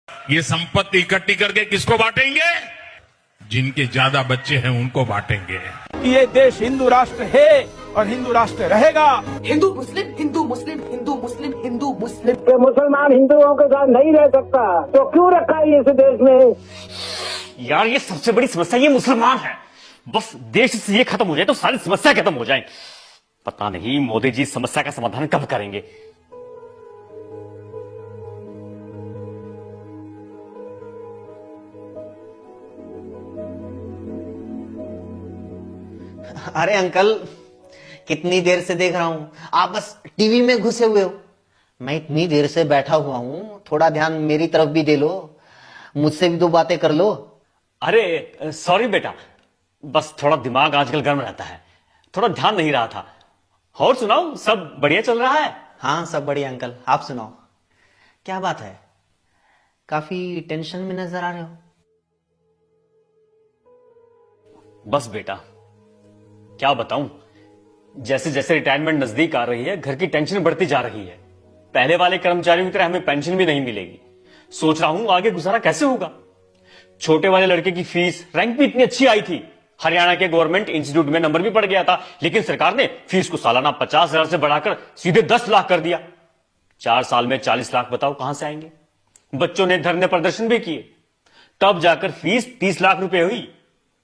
ये संपत्ति इकट्ठी करके किसको बांटेंगे? जिनके ज्यादा बच्चे हैं उनको बांटेंगे। ये देश हिंदू राष्ट्र है और हिंदू राष्ट्र रहेगा। हिंदू मुस्लिम हिंदू मुस्लिम हिंदू मुस्लिम हिंदू मुस्लिम। कि मुसलमान हिंदुओं के साथ नहीं रह सकता तो क्यों रखा है इस देश में? यार ये सबसे बड़ी समस्या ये मुसलमान है। बस देश से ये खत्म हो जाए तो सारी समस्या खत्म हो जाए। पता नहीं मोदी जी इस समस्या का समाधान कब करेंगे। अरे अंकल, कितनी देर से देख रहा हूं आप बस टीवी में घुसे हुए हो। मैं इतनी देर से बैठा हुआ हूं, थोड़ा ध्यान मेरी तरफ भी दे लो, मुझसे भी दो बातें कर लो। अरे सॉरी बेटा, बस थोड़ा दिमाग आजकल गर्म रहता है, थोड़ा ध्यान नहीं रहा था। और सुनाओ, सब बढ़िया चल रहा है? हाँ सब बढ़िया अंकल, आप सुनाओ क्या बात है? काफी टेंशन में नजर आ रहे हो। बस बेटा क्या बताऊं, जैसे जैसे रिटायरमेंट नजदीक आ रही है घर की टेंशन बढ़ती जा रही है। पहले वाले कर्मचारियों की तरह हमें पेंशन भी नहीं मिलेगी। सोच रहा हूं आगे गुजारा कैसे होगा। छोटे वाले लड़के की फीस, रैंक भी इतनी अच्छी आई थी, हरियाणा के गवर्नमेंट इंस्टीट्यूट में नंबर भी पड़ गया था, लेकिन सरकार ने फीस को सालाना 50,000 से बढ़ाकर सीधे 10 लाख कर दिया। 4 साल में 40 लाख बताओ कहां से आएंगे। बच्चों ने धरने प्रदर्शन भी किए, तब जाकर फीस 30 लाख रुपए हुई,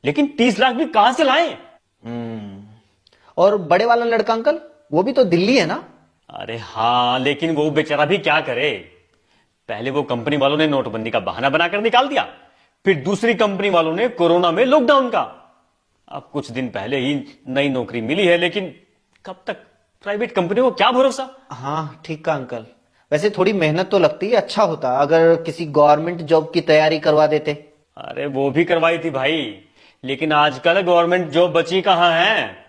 लेकिन 30 लाख भी कहां से लाएं? और बड़े वाला लड़का अंकल, वो भी तो दिल्ली है ना? अरे हाँ, लेकिन वो बेचारा भी क्या करे। पहले वो कंपनी वालों ने नोटबंदी का बहाना बनाकर निकाल दिया, फिर दूसरी कंपनी वालों ने कोरोना में लॉकडाउन का। अब कुछ दिन पहले ही नई नौकरी मिली है, लेकिन कब तक? प्राइवेट कंपनी को क्या भरोसा। हाँ ठीक है अंकल, वैसे थोड़ी मेहनत तो लगती है, अच्छा होता अगर किसी गवर्नमेंट जॉब की तैयारी करवा देते। अरे वो भी करवाई थी भाई, लेकिन आजकल गवर्नमेंट जॉब बची कहां है।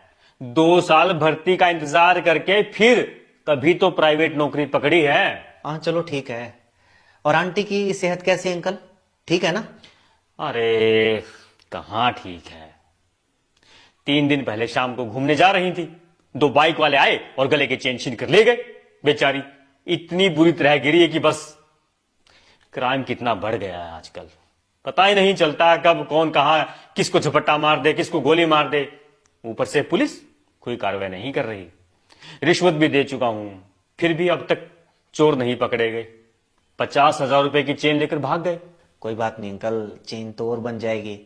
2 साल भर्ती का इंतजार करके फिर तभी तो प्राइवेट नौकरी पकड़ी है। हाँ चलो ठीक है। और आंटी की सेहत कैसी है अंकल, ठीक है ना? अरे कहां ठीक है। 3 दिन पहले शाम को घूमने जा रही थी, 2 बाइक वाले आए और गले के चेन छीन कर ले गए। बेचारी इतनी बुरी तरह गिरी है कि बस। क्राइम कितना बढ़ गया है आजकल, पता ही नहीं चलता कब कौन कहां किसको झपट्टा मार दे, किसको गोली मार दे। ऊपर से पुलिस कोई कार्रवाई नहीं कर रही। रिश्वत भी दे चुका हूं, फिर भी अब तक चोर नहीं पकड़े गए। 50,000 रुपए की चेन लेकर भाग गए। कोई बात नहीं अंकल, चेन तो और बन जाएगी,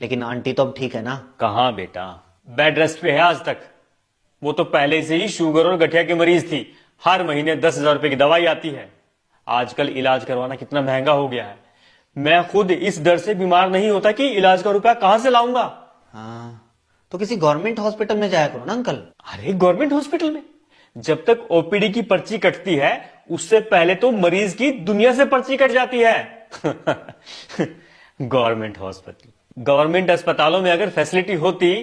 लेकिन आंटी तो अब ठीक है ना? कहां बेटा, बेड रेस्ट पे है आज तक। वो तो पहले से ही शुगर और गठिया की मरीज थी, हर महीने 10,000 रुपए की दवाई आती है। आजकल इलाज करवाना कितना महंगा हो गया है। मैं खुद इस डर से बीमार नहीं होता कि इलाज का रुपया कहां से लाऊंगा। हाँ तो किसी गवर्नमेंट हॉस्पिटल में जाया करो ना अंकल। अरे गवर्नमेंट हॉस्पिटल में जब तक ओपीडी की पर्ची कटती है, उससे पहले तो मरीज की दुनिया से पर्ची कट जाती है। गवर्नमेंट हॉस्पिटल, गवर्नमेंट अस्पतालों में अगर फैसिलिटी होती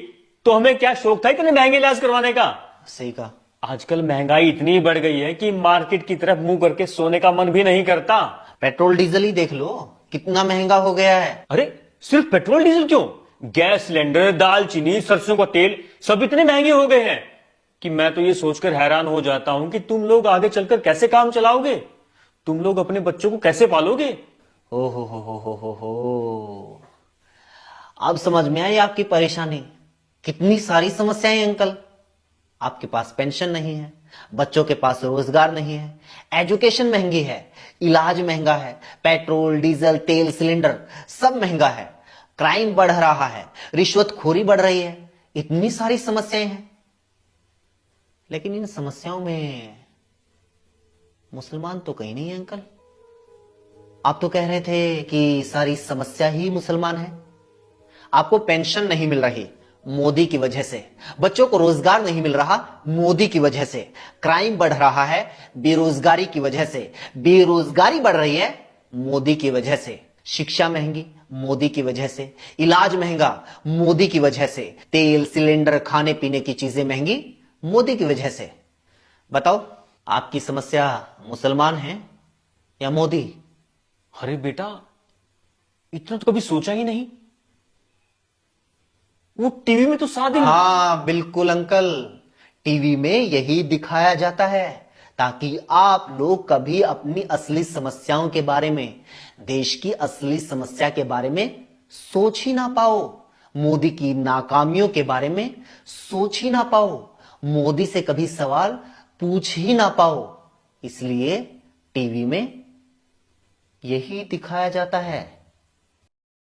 तो हमें क्या शौक था इतने महंगे इलाज करवाने का। सही कहा। आजकल महंगाई इतनी बढ़ गई है कि मार्केट की तरफ मुंह करके सोने का मन भी नहीं करता। पेट्रोल डीजल ही देख लो, कितना महंगा हो गया है। अरे सिर्फ पेट्रोल डीजल क्यों, गैस सिलेंडर, दाल चीनी, सरसों का तेल सब इतने महंगे हो गए हैं कि मैं तो ये सोचकर हैरान हो जाता हूं कि तुम लोग आगे चलकर कैसे काम चलाओगे। तुम लोग अपने बच्चों को कैसे पालोगे। ओ हो। अब समझ में आई आपकी परेशानी। कितनी सारी समस्याएं अंकल। आपके पास पेंशन नहीं है, बच्चों के पास रोजगार नहीं है, एजुकेशन महंगी है, इलाज महंगा है, पेट्रोल डीजल तेल सिलेंडर सब महंगा है, क्राइम बढ़ रहा है, रिश्वतखोरी बढ़ रही है, इतनी सारी समस्याएं हैं। लेकिन इन समस्याओं में मुसलमान तो कहीं नहीं है अंकल। आप तो कह रहे थे कि सारी समस्या ही मुसलमान है। आपको पेंशन नहीं मिल रही मोदी की वजह से, बच्चों को रोजगार नहीं मिल रहा मोदी की वजह से, क्राइम बढ़ रहा है बेरोजगारी की वजह से, बेरोजगारी बढ़ रही है मोदी की वजह से, शिक्षा महंगी मोदी की वजह से, इलाज महंगा मोदी की वजह से, तेल सिलेंडर खाने पीने की चीजें महंगी मोदी की वजह से। बताओ आपकी समस्या मुसलमान है या मोदी? अरे बेटा, इतना तो कभी सोचा ही नहीं। वो टीवी में तो साथ ही। हाँ बिल्कुल अंकल, टीवी में यही दिखाया जाता है ताकि आप लोग कभी अपनी असली समस्याओं के बारे में, देश की असली समस्या के बारे में सोच ही ना पाओ, मोदी की नाकामियों के बारे में सोच ही ना पाओ, मोदी से कभी सवाल पूछ ही ना पाओ। इसलिए टीवी में यही दिखाया जाता है।